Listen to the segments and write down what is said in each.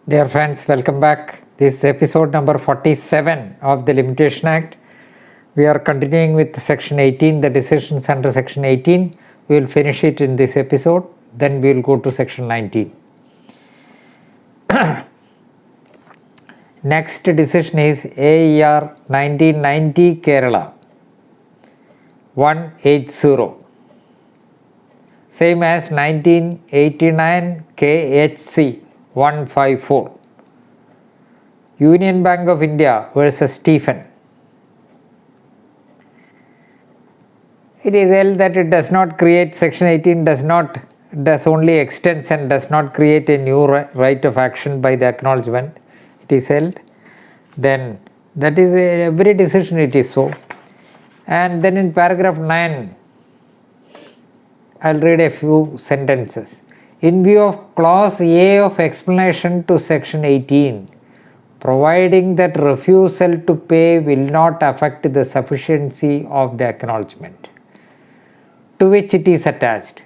Dear friends, welcome back. This is episode number 47 of the Limitation Act. We are continuing with section 18, the decisions under section 18. We will finish it in this episode, then we will go to section 19. Next decision is AER 1990 Kerala 180. Same as 1989 KHC 154. Union Bank of India versus Stephen. It is held that it does not create, section 18 does only extends and does not create a new right of action by the acknowledgement. It is held. Then that is every decision it is so. And then in paragraph 9, I'll read a few sentences. In view of clause A of explanation to section 18, providing that refusal to pay will not affect the sufficiency of the acknowledgement to which it is attached,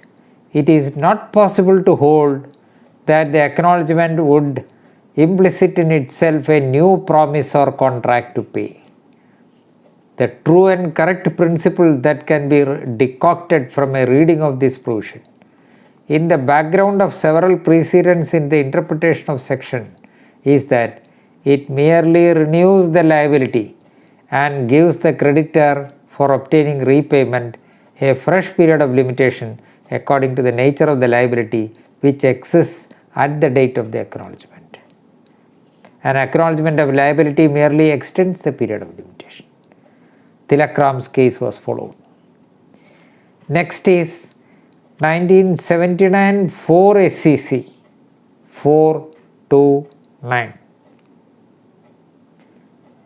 it is not possible to hold that the acknowledgement would implicit in itself a new promise or contract to pay. The true and correct principle that can be decocted from a reading of this provision in the background of several precedents in the interpretation of section is that it merely renews the liability and gives the creditor for obtaining repayment a fresh period of limitation according to the nature of the liability which exists at the date of the acknowledgement. An acknowledgement of liability merely extends the period of limitation. Tilak Ram's case was followed. Next is 1979 4 SEC 429.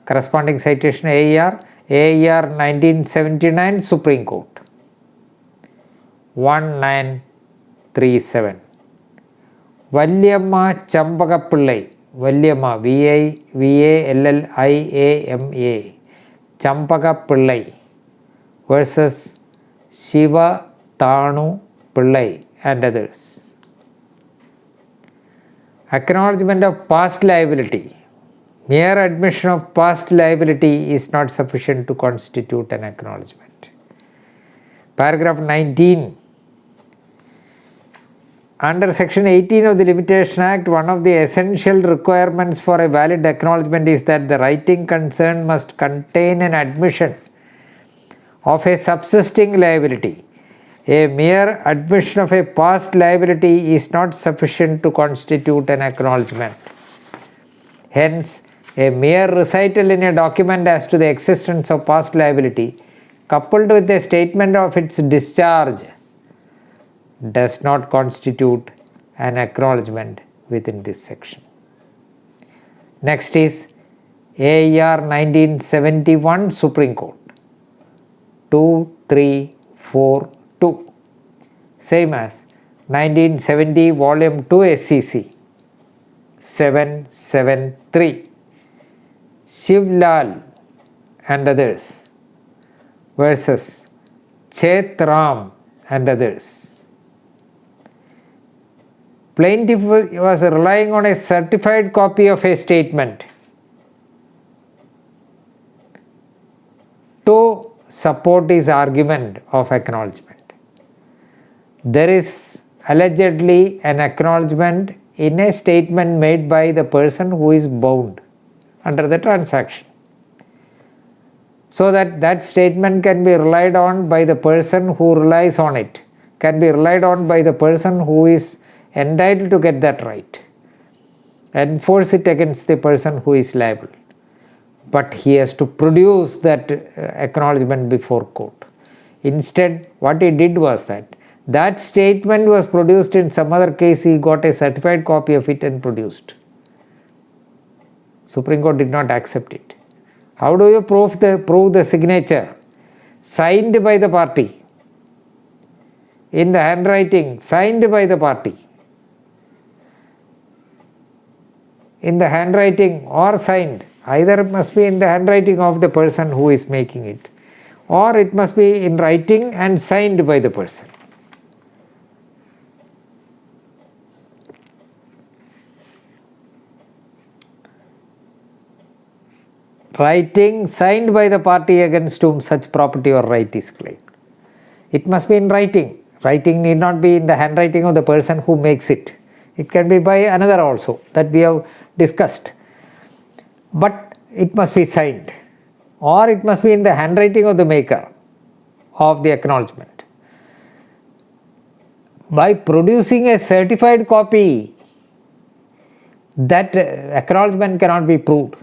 Corresponding citation AER 1979 Supreme Court 1937. Valliamma Champakapillai, Valliamma VALLIAMA Champakapillai versus Shiva Tanu Pillai and others. Acknowledgement of past liability. Mere admission of past liability is not sufficient to constitute an acknowledgement. Paragraph 19. Under section 18 of the Limitation Act, one of the essential requirements for a valid acknowledgement is that the writing concerned must contain an admission of a subsisting liability. A mere admission of a past liability is not sufficient to constitute an acknowledgement. Hence, a mere recital in a document as to the existence of past liability, coupled with a statement of its discharge, does not constitute an acknowledgement within this section. Next is AER 1971 Supreme Court 2342. Same as 1970 Volume 2 SEC 773. Shivlal and others versus Chetram and others. Plaintiff was relying on a certified copy of a statement to support his argument of acknowledgement. There is allegedly an acknowledgement in a statement made by the person who is bound under the transaction, so that statement can be relied on by the person who relies on it, can be relied on by the person who is entitled to get that right, enforce it against the person who is liable. But he has to produce that acknowledgement before court. Instead, what he did was that statement was produced in some other case, he got a certified copy of it and produced. Supreme Court did not accept it. How do you prove the signature? Signed by the party. In the handwriting, signed by the party. In the handwriting or signed. Either it must be in the handwriting of the person who is making it, or it must be in writing and signed by the person. writing signed by the party against whom such property or right is claimed. It must be in writing. Writing need not be in the handwriting of the person who makes it. It can be by another also, that we have discussed. But it must be signed, or it must be in the handwriting of the maker of the acknowledgement. By producing a certified copy, that acknowledgement cannot be proved.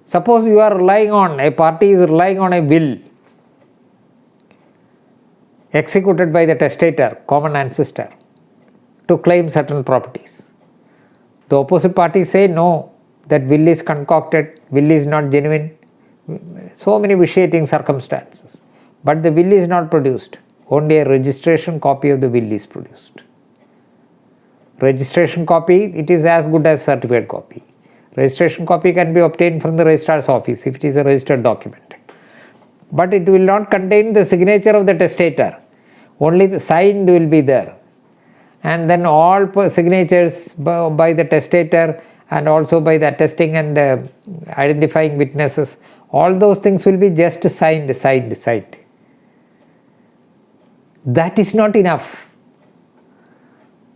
Suppose you are relying on, a party is relying on a will executed by the testator, common ancestor, to claim certain properties. The opposite party say no, that will is concocted, will is not genuine, so many vitiating circumstances. But the will is not produced, only a registration copy of the will is produced. Registration copy, it is as good as certified copy. Registration copy can be obtained from the registrar's office if it is a registered document. But it will not contain the signature of the testator, only the signed will be there. And then all signatures by the testator and also by the attesting and identifying witnesses, all those things will be just signed. That is not enough.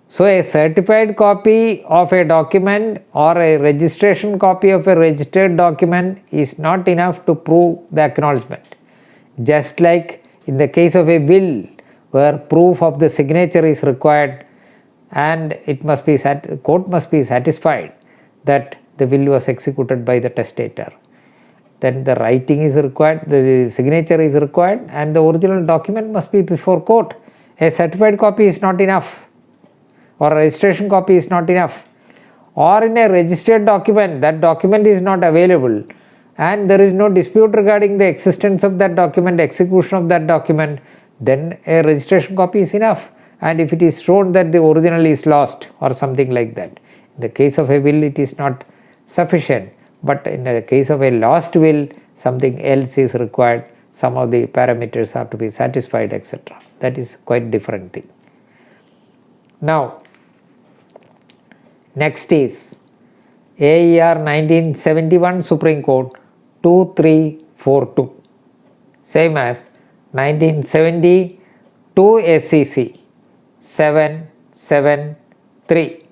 So a certified copy of a document or a registration copy of a registered document is not enough to prove the acknowledgement. Just like in the case of a will, where proof of the signature is required, and it must be court must be satisfied that the will was executed by the testator. Then the writing is required, the signature is required, and the original document must be before court. A certified copy is not enough, or a registration copy is not enough. Or in a registered document, that document is not available, and there is no dispute regarding the existence of that document, execution of that document, then a registration copy is enough. And if it is shown that the original is lost or something like that, in the case of a will it is not sufficient, but in the case of a lost will, something else is required, some of the parameters have to be satisfied, etc. That is quite different thing. Now, next is AER 1971 Supreme Court 2342, same as 1972 SCC 773.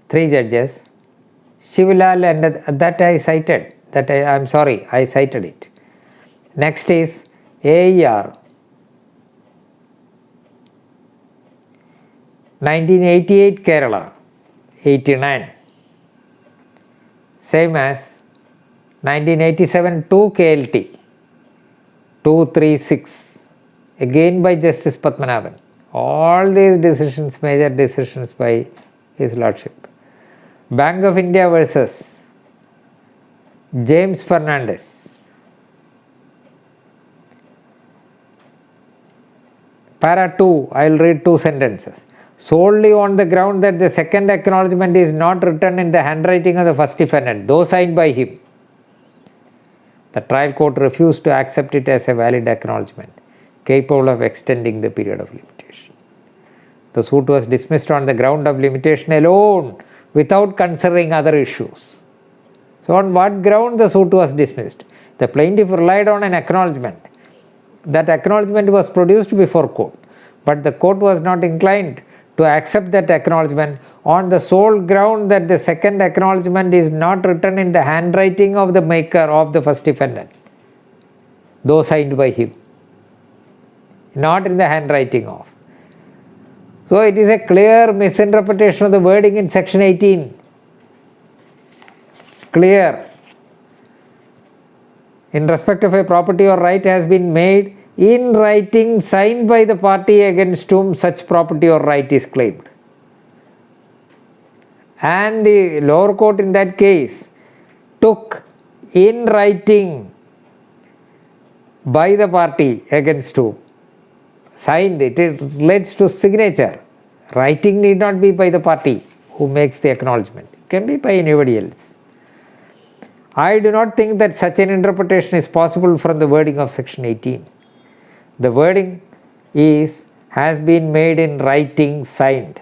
Three judges, Shivalal, and that I cited, I cited it. Next is AER 1988 Kerala 89, same as 1987 2 KLT 236, again by Justice Padmanabhan. All these decisions, major decisions by His Lordship. Bank of India versus James Fernandez. Para 2, I will read 2 sentences. Solely on the ground that the second acknowledgement is not written in the handwriting of the first defendant, though signed by him, the trial court refused to accept it as a valid acknowledgement, capable of extending the period of limitation. The suit was dismissed on the ground of limitation alone, without considering other issues. So on what ground the suit was dismissed? The plaintiff relied on an acknowledgement. That acknowledgement was produced before court, but the court was not inclined to accept that acknowledgement on the sole ground that the second acknowledgement is not written in the handwriting of the maker of the first defendant, though signed by him, not in the handwriting of. So it is a clear misinterpretation of the wording in section 18. Clear. In respect of a property or right has been made in writing signed by the party against whom such property or right is claimed. And the lower court in that case took in writing by the party against whom. Signed, it relates to signature. Writing need not be by the party who makes the acknowledgement. It can be by anybody else. I do not think that such an interpretation is possible from the wording of section 18. The wording has been made in writing signed.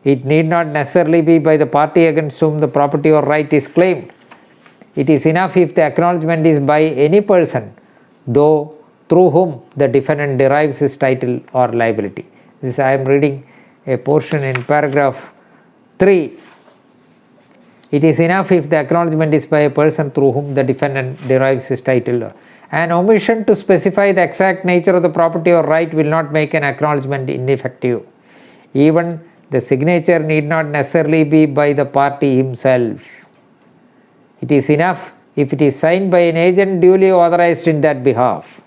It need not necessarily be by the party against whom the property or right is claimed. It is enough if the acknowledgement is by any person, though through whom the defendant derives his title or liability. This I am reading a portion in paragraph 3. It is enough if the acknowledgement is by a person through whom the defendant derives his title. An omission to specify the exact nature of the property or right will not make an acknowledgement ineffective. Even the signature need not necessarily be by the party himself. It is enough if it is signed by an agent duly authorized in that behalf.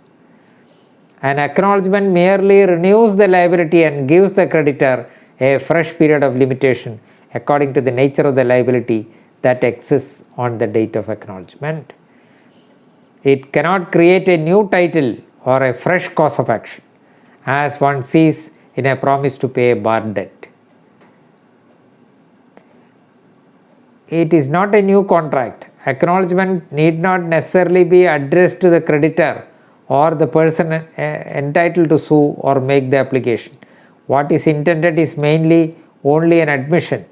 An acknowledgement merely renews the liability and gives the creditor a fresh period of limitation according to the nature of the liability that exists on the date of acknowledgement. It cannot create a new title or a fresh cause of action, as one sees in a promise to pay a bar debt. It is not a new contract. Acknowledgement need not necessarily be addressed to the creditor or the person entitled to sue or make the application. What is intended is mainly only an admission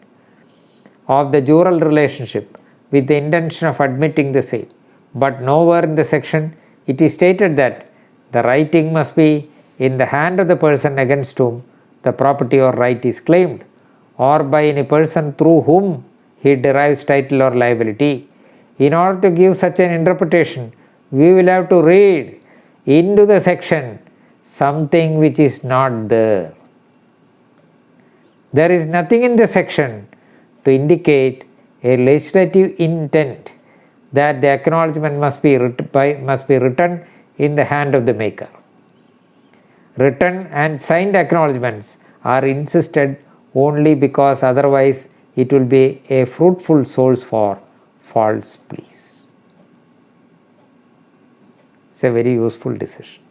of the jural relationship with the intention of admitting the same. But nowhere in the section it is stated that the writing must be in the hand of the person against whom the property or right is claimed, or by any person through whom he derives title or liability. In order to give such an interpretation, we will have to read into the section something which is not there. There is nothing in the section to indicate a legislative intent that the acknowledgement must be written in the hand of the maker. Written and signed acknowledgements are insisted only because otherwise it will be a fruitful source for false pleas. It's a very useful decision.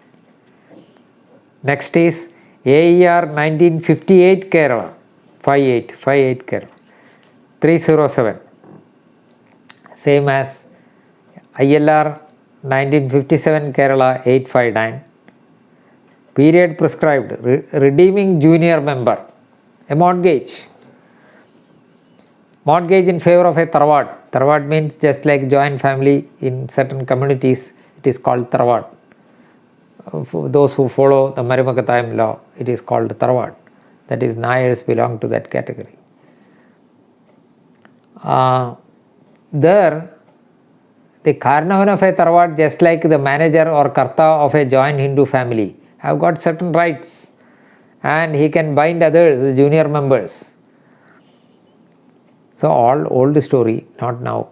Next is AER 1958 Kerala, 58 Kerala, 307. Same as ILR 1957 Kerala 859. Period prescribed, redeeming junior member, a mortgage. Mortgage in favor of a tarwad. Tarwad means just like joint family in certain communities, it is called tarwad. For those who follow the Marimakatayam law, it is called tarwad. That is, Nayars belong to that category. There, the Karnavan of a tarwad, just like the manager or karta of a joint Hindu family, have got certain rights, and he can bind others, the junior members. So all old story, not now.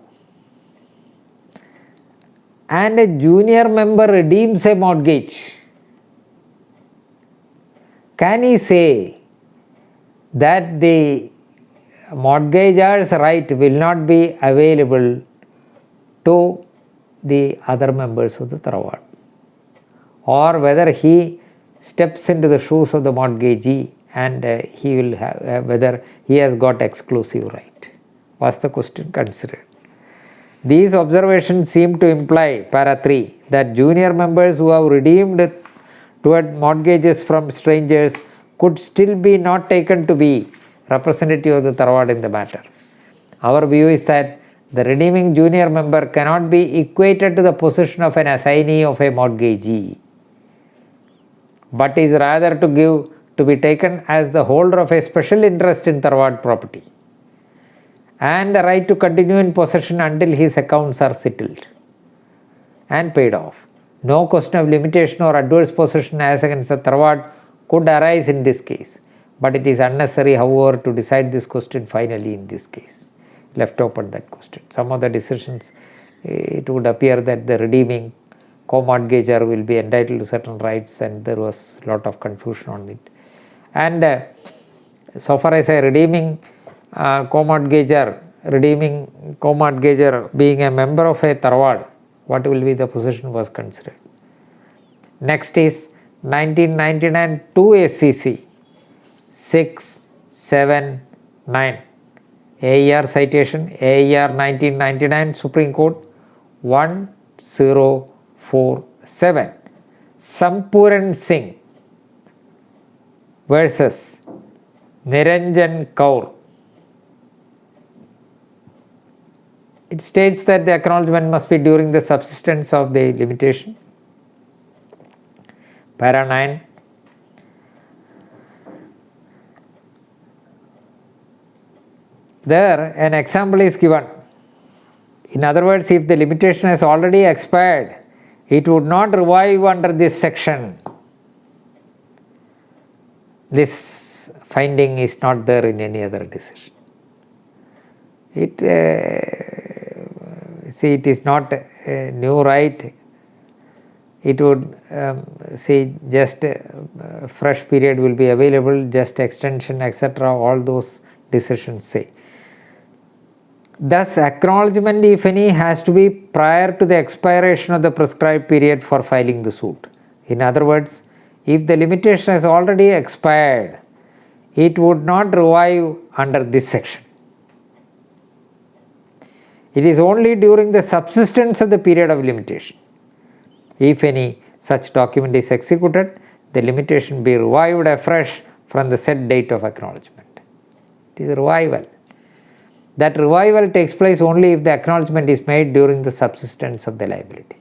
And a junior member redeems a mortgage. Can he say that the mortgageor's right will not be available to the other members of the tarwad? Or whether he steps into the shoes of the mortgagee and he will have, whether he has got exclusive right, was the question considered. These observations seem to imply, para 3, that junior members who have redeemed toward mortgages from strangers could still be not taken to be representative of the tarwad in the matter. Our view is that the redeeming junior member cannot be equated to the position of an assignee of a mortgagee, but is rather to be taken as the holder of a special interest in tarwad property, and the right to continue in possession until his accounts are settled and paid off. No question of limitation or adverse possession as against the tarwad could arise in this case, but it is unnecessary, however, to decide this question finally in this case. Left open that question. Some of the decisions, it would appear that the redeeming co-mortgagor will be entitled to certain rights, and there was a lot of confusion on it. And so far as a redeeming co-mortgagor being a member of a tarwad, what will be the position was considered. Next is 1999 2 SCC 679. AER citation, AER 1999, Supreme Court 1047. Sampuran Singh versus Niranjan Kaur. It states that the acknowledgement must be during the subsistence of the limitation. Para 9. There, an example is given. In other words, if the limitation has already expired, it would not revive under this section. This finding is not there in any other decision. It is not a new right. It would just fresh period will be available, just extension, etc. All those decisions say. Thus, acknowledgement, if any, has to be prior to the expiration of the prescribed period for filing the suit. In other words, if the limitation has already expired, it would not revive under this section. It is only during the subsistence of the period of limitation. If any such document is executed, the limitation be revived afresh from the set date of acknowledgement. It is a revival. That revival takes place only if the acknowledgement is made during the subsistence of the liability.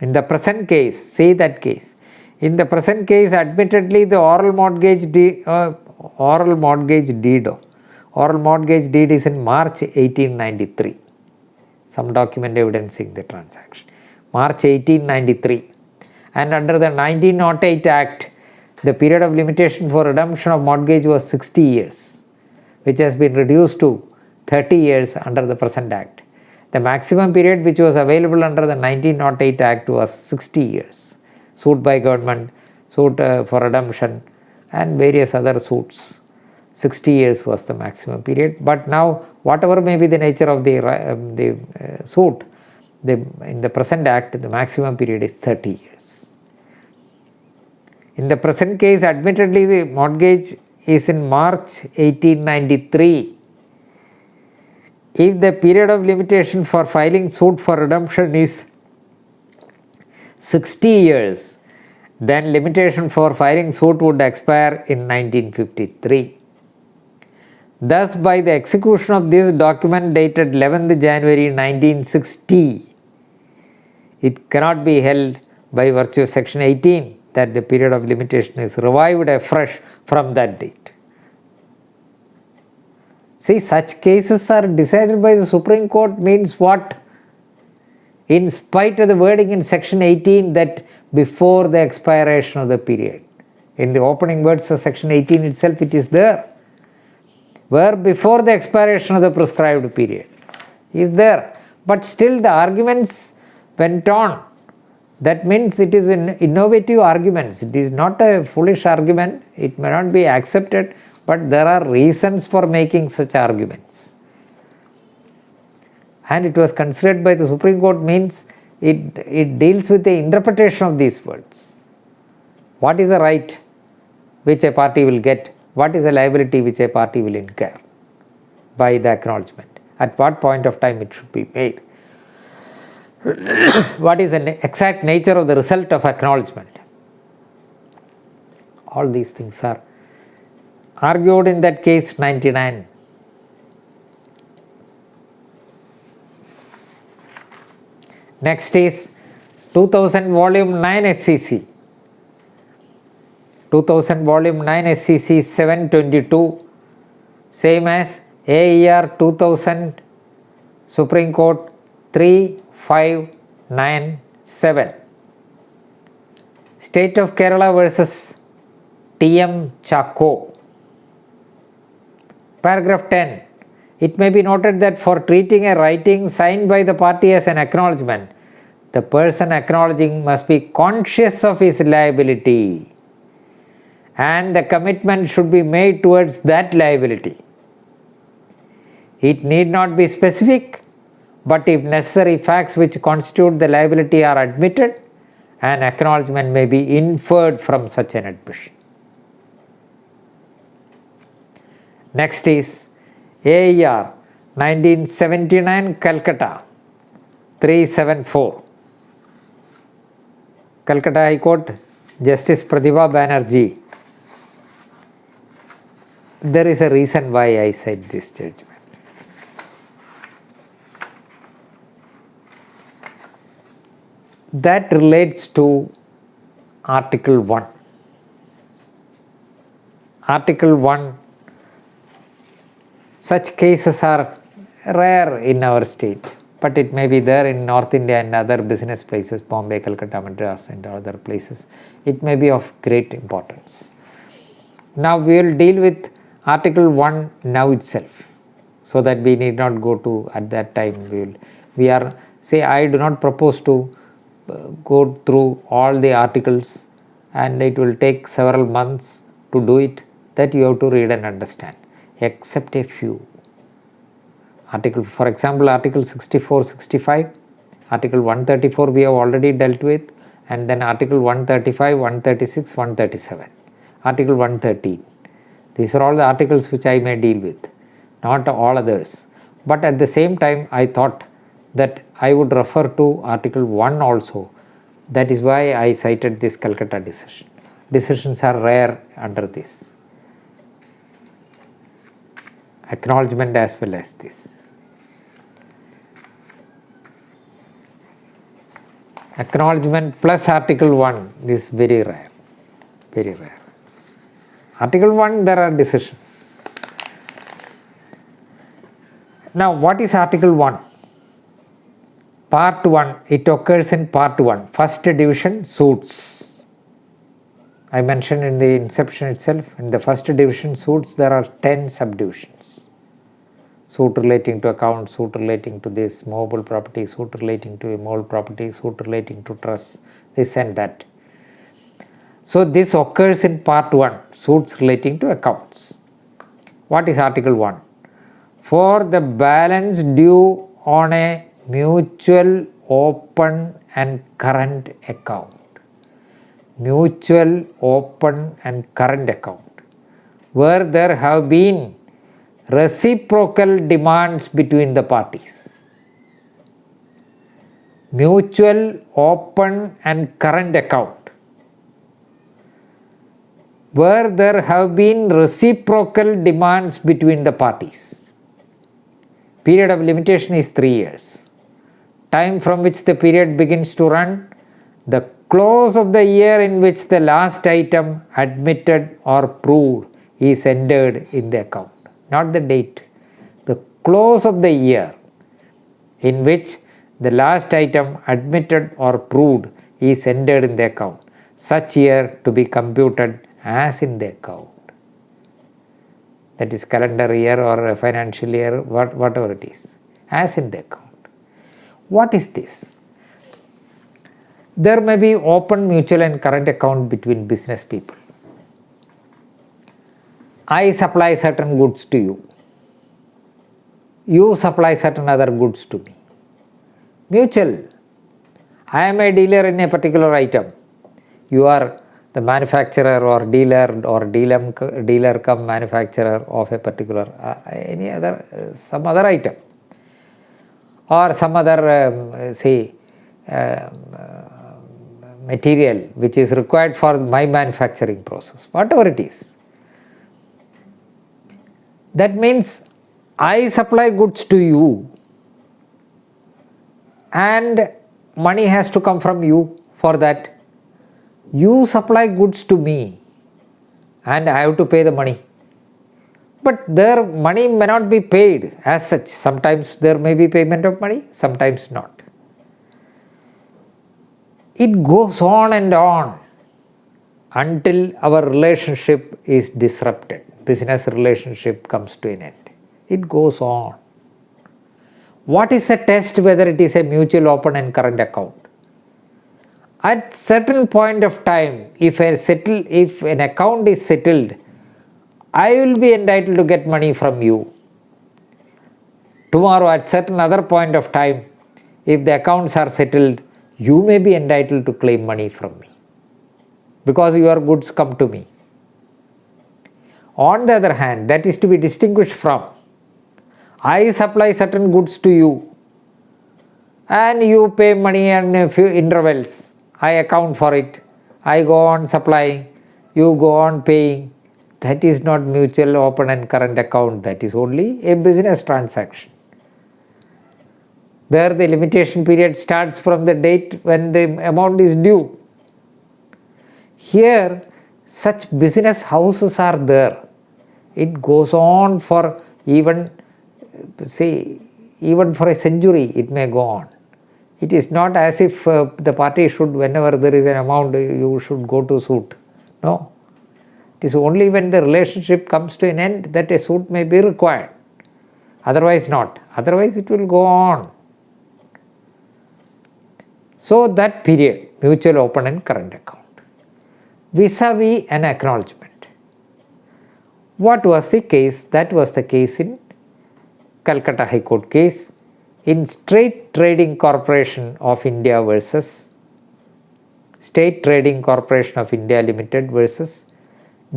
In the present case, see that case. In the present case, admittedly, the oral mortgage deed is in March 1893. Some document evidencing the transaction. March 1893. And under the 1908 Act, the period of limitation for redemption of mortgage was 60 years, which has been reduced to 30 years under the present Act. The maximum period which was available under the 1908 Act was 60 years. Suit by government, suit for redemption, and various other suits. 60 years was the maximum period. But now, whatever may be the nature of the suit, in the present Act, the maximum period is 30 years. In the present case, admittedly, the mortgage is in March 1893. If the period of limitation for filing suit for redemption is 60 years, then limitation for filing suit would expire in 1953. Thus, by the execution of this document dated 11th January 1960, it cannot be held by virtue of section 18 that the period of limitation is revived afresh from that date. See, such cases are decided by the Supreme Court means what? In spite of the wording in section 18 that before the expiration of the period. In the opening words of section 18 itself it is there. Where before the expiration of the prescribed period is there. But still the arguments went on. That means it is an innovative argument. It is not a foolish argument. It may not be accepted, but there are reasons for making such arguments. And it was considered by the Supreme Court means it deals with the interpretation of these words. What is the right which a party will get? What is the liability which a party will incur by the acknowledgement? At what point of time it should be made? What is the exact nature of the result of acknowledgement? All these things are argued in that case 99. Next is 2000 volume 9 SCC. 2000 volume 9 SCC 722, same as AER 2000 Supreme Court 3597. State of Kerala versus TM Chacko. Paragraph 10. It may be noted that for treating a writing signed by the party as an acknowledgement, the person acknowledging must be conscious of his liability, and the commitment should be made towards that liability. It need not be specific, but if necessary facts which constitute the liability are admitted, an acknowledgement may be inferred from such an admission. Next is AER 1979 Calcutta 374. Calcutta High Court, Justice Pratibha Banerjee. there is a reason why I said this judgment. That relates to Article 1. Article 1, such cases are rare in our state, but it may be there in North India and other business places, Bombay, Calcutta, Madras and other places. It may be of great importance. Now we will deal with Article 1 now itself, so that we need not go to at that time. I do not propose to go through all the articles, and it will take several months to do it. That you have to read and understand, except a few. For example, Article 64, 65, Article 134 we have already dealt with, and then Article 135, 136, 137, Article 113. These are all the articles which I may deal with, not all others. But at the same time, I thought that I would refer to Article 1 also. That is why I cited this Calcutta decision. Decisions are rare under this. Acknowledgement as well as this. Acknowledgement plus Article 1 is very rare. Very rare. Article 1, there are decisions. Now, what is Article 1? Part 1, it occurs in Part 1, first division suits. I mentioned in the inception itself, in the first division suits there are 10 subdivisions. Suit relating to account, suit relating to this, movable property, suit relating to immovable property, suit relating to trust, this and that. So this occurs in Part 1, suits relating to accounts. What is Article 1? For the balance due on a mutual, open and current account. Mutual, open and current account, where there have been reciprocal demands between the parties. Mutual, open and current account, where there have been reciprocal demands between the parties. Period of limitation is 3 years. Time from which the period begins to run, the close of the year in which the last item admitted or proved is entered in the account. Not the date. The close of the year in which the last item admitted or proved is entered in the account. Such year to be computed as in the account. That is calendar year or financial year, whatever it is, as in the account. What is this? There may be open, mutual and current account between business people. I supply certain goods to you. You supply certain other goods to me. Mutual. I am a dealer in a particular item. You are the manufacturer or dealer come manufacturer of a particular some other item, or some other material which is required for my manufacturing process, whatever it is. That means I supply goods to you and money has to come from you for that. You supply goods to me and I have to pay the money. But their money may not be paid as such. Sometimes there may be payment of money, sometimes not. It goes on and on until our relationship is disrupted. Business relationship comes to an end. It goes on. What is the test whether it is a mutual, open and current account? At certain point of time, if an account is settled, I will be entitled to get money from you. Tomorrow at certain other point of time, if the accounts are settled, you may be entitled to claim money from me because your goods come to me. On the other hand, that is to be distinguished from, I supply certain goods to you and you pay money in a few intervals. I account for it. I go on supplying, you go on paying. that is not mutual open and current account, that is only a business transaction. There the limitation period starts from the date when the amount is due. Here such business houses are there. It goes on for even for a century it may go on. It is not as if the party should, whenever there is an amount, you should go to suit. No. It is only when the relationship comes to an end that a suit may be required. Otherwise not. Otherwise it will go on. So that period, mutual open and current account. Vis-a-vis an acknowledgement. What was the case? That was the case in Calcutta High Court case, in State Trading Corporation of India versus State Trading Corporation of India Limited versus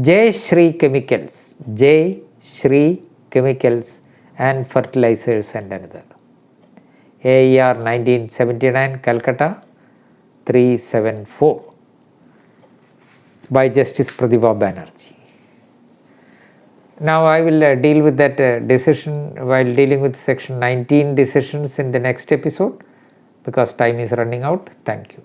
Jay Shri Chemicals, Jay Shri Chemicals and Fertilizers and another. AIR 1979, Calcutta 374 by Justice Pratibha Banerjee. Now I will deal with that decision while dealing with section 19 decisions in the next episode, because time is running out. Thank you.